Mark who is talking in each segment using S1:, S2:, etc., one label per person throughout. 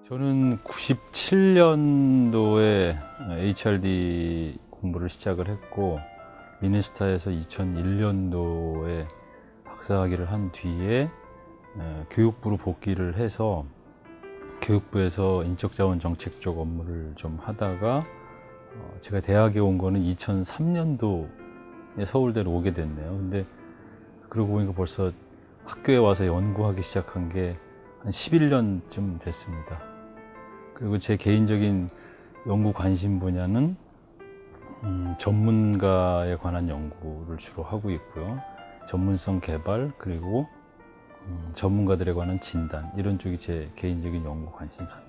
S1: 저는 97년도에 HRD 공부를 시작을 했고 미네소타에서 2001년도에 박사학위를 한 뒤에 교육부로 복귀를 해서 교육부에서 인적자원 정책 쪽 업무를 좀 하다가 제가 대학에 온 거는 2003년도에 서울대로 오게 됐네요. 근데 그러고 보니까 벌써 학교에 와서 연구하기 시작한 게 한 11년쯤 됐습니다. 그리고 제 개인적인 연구 관심 분야는 전문가에 관한 연구를 주로 하고 있고요. 전문성 개발 그리고 전문가들에 관한 진단, 이런 쪽이 제 개인적인 연구 관심사입니다.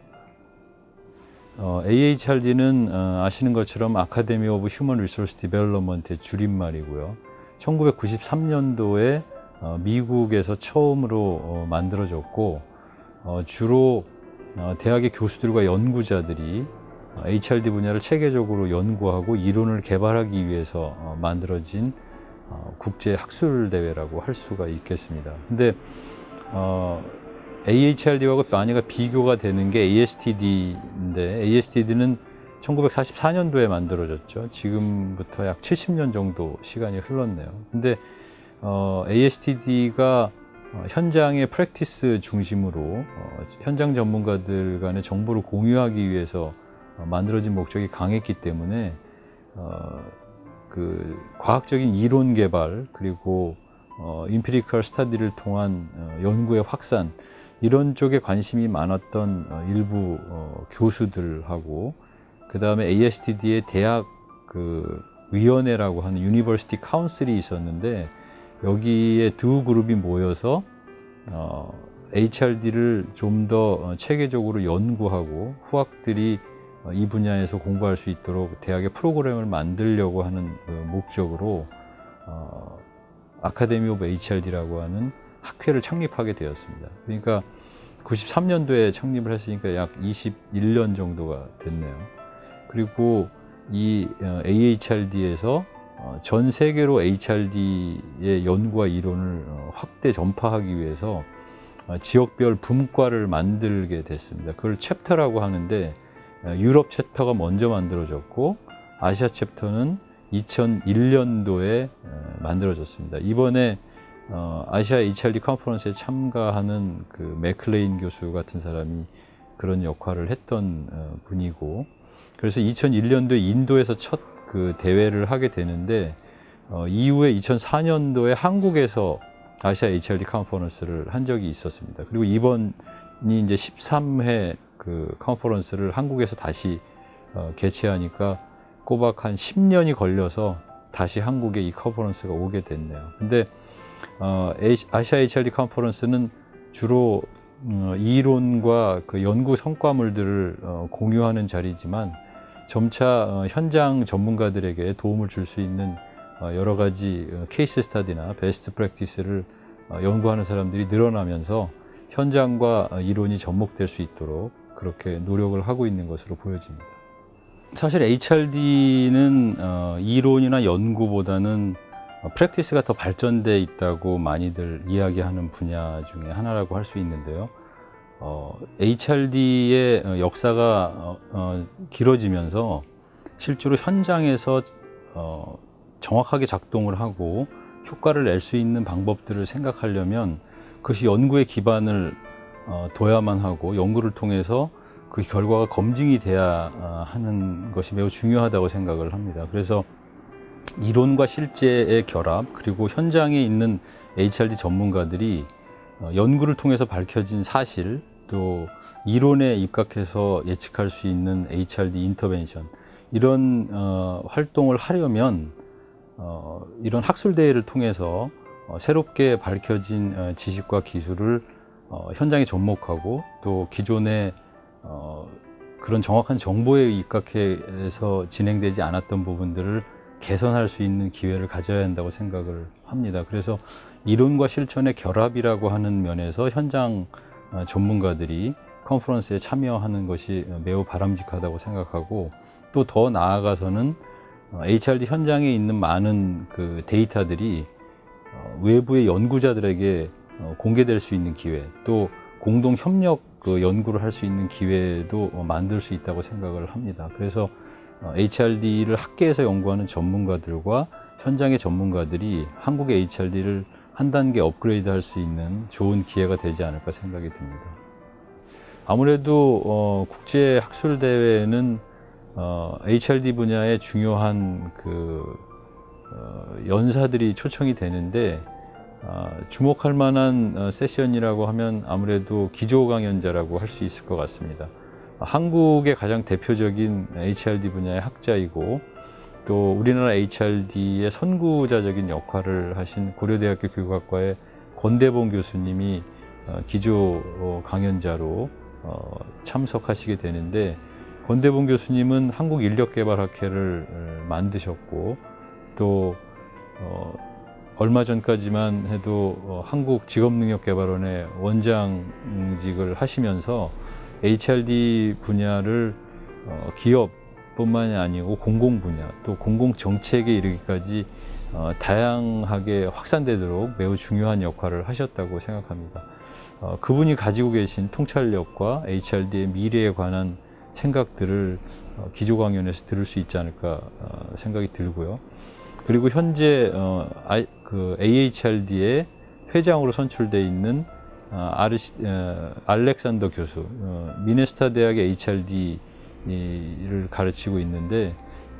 S1: AHRD는 아시는 것처럼 아카데미 오브 휴먼 리소스 디벨롭먼트의 줄임말이고요. 1993년도에 미국에서 처음으로 만들어졌고 주로 대학의 교수들과 연구자들이 HRD 분야를 체계적으로 연구하고 이론을 개발하기 위해서 만들어진 국제 학술 대회라고 할 수가 있겠습니다. 근데 AHRD하고 많이가 비교가 되는 게 ASTD인데, ASTD는 1944년도에 만들어졌죠. 지금부터 약 70년 정도 시간이 흘렀네요. 근데 ASTD가 현장의 프랙티스 중심으로 현장 전문가들 간의 정보를 공유하기 위해서 만들어진 목적이 강했기 때문에 그 과학적인 이론 개발 그리고 임피리컬 스터디를 통한 연구의 확산, 이런 쪽에 관심이 많았던 일부 교수들하고, 그 다음에 ASTD의 대학 그 위원회라고 하는 유니버시티 카운슬이 있었는데, 여기에 두 그룹이 모여서 HRD를 좀 더 체계적으로 연구하고 후학들이 이 분야에서 공부할 수 있도록 대학의 프로그램을 만들려고 하는 목적으로 아카데미 오브 HRD라고 하는 학회를 창립하게 되었습니다. 그러니까 93년도에 창립을 했으니까 약 21년 정도가 됐네요. 그리고 이 AHRD에서 전 세계로 HRD의 연구와 이론을 확대 전파하기 위해서 지역별 분과를 만들게 됐습니다. 그걸 챕터라고 하는데, 유럽 챕터가 먼저 만들어졌고 아시아 챕터는 2001년도에 만들어졌습니다. 이번에 아시아 HRD 컨퍼런스에 참가하는 그 맥클레인 교수 같은 사람이 그런 역할을 했던 분이고, 그래서 2001년도에 인도에서 첫 그 대회를 하게 되는데, 이후에 2004년도에 한국에서 아시아 HRD 컨퍼런스를 한 적이 있었습니다. 그리고 이번이 이제 13회 그 컨퍼런스를 한국에서 다시 개최하니까 꼬박 한 10년이 걸려서 다시 한국에 이 컨퍼런스가 오게 됐네요. 근데 아시아 HRD 컨퍼런스는 주로 이론과 그 연구 성과물들을 공유하는 자리지만, 점차 현장 전문가들에게 도움을 줄 수 있는 여러 가지 케이스 스터디나 베스트 프랙티스를 연구하는 사람들이 늘어나면서 현장과 이론이 접목될 수 있도록 그렇게 노력을 하고 있는 것으로 보여집니다. 사실 HRD는 이론이나 연구보다는 프랙티스가 더 발전돼 있다고 많이들 이야기하는 분야 중에 하나라고 할 수 있는데요. HRD의 역사가 길어지면서 실제로 현장에서 정확하게 작동을 하고 효과를 낼 수 있는 방법들을 생각하려면 그것이 연구의 기반을 둬야만 하고, 연구를 통해서 그 결과가 검증이 돼야 하는 것이 매우 중요하다고 생각을 합니다. 그래서 이론과 실제의 결합, 그리고 현장에 있는 HRD 전문가들이 연구를 통해서 밝혀진 사실, 또 이론에 입각해서 예측할 수 있는 HRD 인터벤션, 이런 활동을 하려면 이런 학술대회를 통해서 새롭게 밝혀진 지식과 기술을 현장에 접목하고, 또 기존의 그런 정확한 정보에 입각해서 진행되지 않았던 부분들을 개선할 수 있는 기회를 가져야 한다고 생각을 합니다. 그래서 이론과 실천의 결합이라고 하는 면에서 현장 전문가들이 컨퍼런스에 참여하는 것이 매우 바람직하다고 생각하고, 또 더 나아가서는 HRD 현장에 있는 많은 그 데이터들이 외부의 연구자들에게 공개될 수 있는 기회, 또 공동 협력 그 연구를 할 수 있는 기회도 만들 수 있다고 생각을 합니다. 그래서 HRD를 학계에서 연구하는 전문가들과 현장의 전문가들이 한국의 HRD를 한 단계 업그레이드 할 수 있는 좋은 기회가 되지 않을까 생각이 듭니다. 아무래도 국제 학술 대회는 HRD 분야의 중요한 연사들이 초청이 되는데 주목할 만한 세션이라고 하면 아무래도 기조 강연자라고 할 수 있을 것 같습니다. 한국의 가장 대표적인 HRD 분야의 학자이고 또 우리나라 HRD의 선구자적인 역할을 하신 고려대학교 교육학과의 권대봉 교수님이 기조 강연자로 참석하시게 되는데, 권대봉 교수님은 한국인력개발학회를 만드셨고 또 얼마 전까지만 해도 한국직업능력개발원의 원장직을 하시면서 HRD 분야를 기업뿐만이 아니고 공공 분야 또 공공 정책에 이르기까지 다양하게 확산되도록 매우 중요한 역할을 하셨다고 생각합니다. 그분이 가지고 계신 통찰력과 HRD의 미래에 관한 생각들을 기조 강연에서 들을 수 있지 않을까 생각이 들고요. 그리고 현재 AHRD의 회장으로 선출되어 있는 알렉산더 교수, 미네소타 대학의 HRD를 가르치고 있는데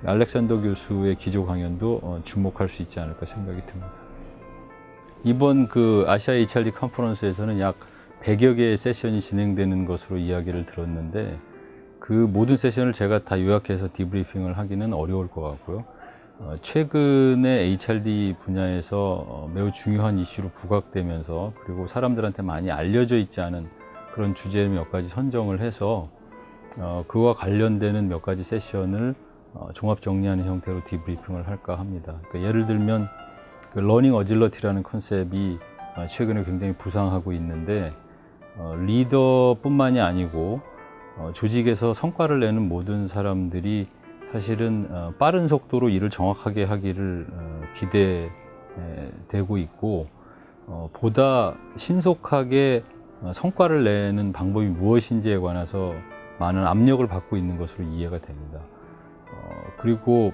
S1: 알렉산더 교수의 기조 강연도 주목할 수 있지 않을까 생각이 듭니다. 이번 아시아 HRD 컨퍼런스에서는 약 100여 개의 세션이 진행되는 것으로 이야기를 들었는데 그 모든 세션을 제가 다 요약해서 디브리핑을 하기는 어려울 것 같고요. 최근에 HRD 분야에서 매우 중요한 이슈로 부각되면서 그리고 사람들한테 많이 알려져 있지 않은 그런 주제 몇 가지 선정을 해서 그와 관련되는 몇 가지 세션을 종합 정리하는 형태로 디브리핑을 할까 합니다. 그러니까 예를 들면 러닝 어질러티라는 컨셉이 최근에 굉장히 부상하고 있는데 리더뿐만이 아니고 조직에서 성과를 내는 모든 사람들이 사실은 빠른 속도로 일을 정확하게 하기를 기대되고 있고 보다 신속하게 성과를 내는 방법이 무엇인지에 관해서 많은 압력을 받고 있는 것으로 이해가 됩니다. 그리고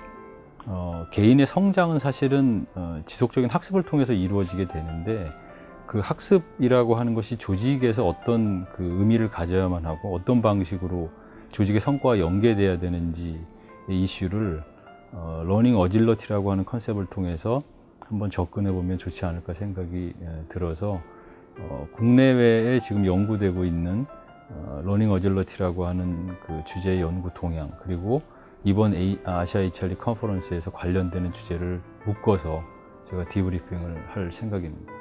S1: 개인의 성장은 사실은 지속적인 학습을 통해서 이루어지게 되는데 그 학습이라고 하는 것이 조직에서 어떤 의미를 가져야만 하고 어떤 방식으로 조직의 성과와 연계돼야 되는지 이슈를 러닝 어질러티라고 하는 컨셉을 통해서 한번 접근해 보면 좋지 않을까 생각이 들어서 국내외에 지금 연구되고 있는 러닝 어질러티라고 하는 그 주제의 연구 동향 그리고 이번 아시아 HRD 컨퍼런스에서 관련되는 주제를 묶어서 제가 디브리핑을 할 생각입니다.